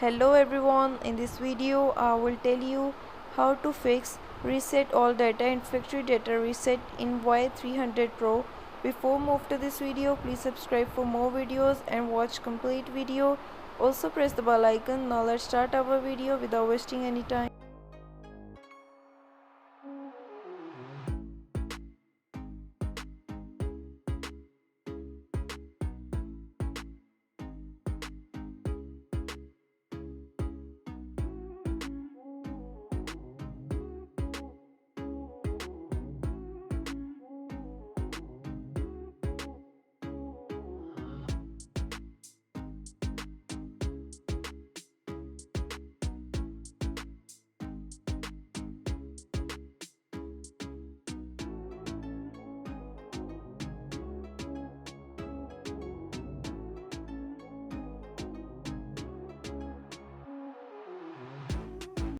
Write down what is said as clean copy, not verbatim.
Hello everyone, in this video I will tell you how to fix reset all data and factory data reset in Y300 Pro. Before move to this video, please subscribe for more videos and watch complete video. Also press the bell icon. Now let's start our video without wasting any time.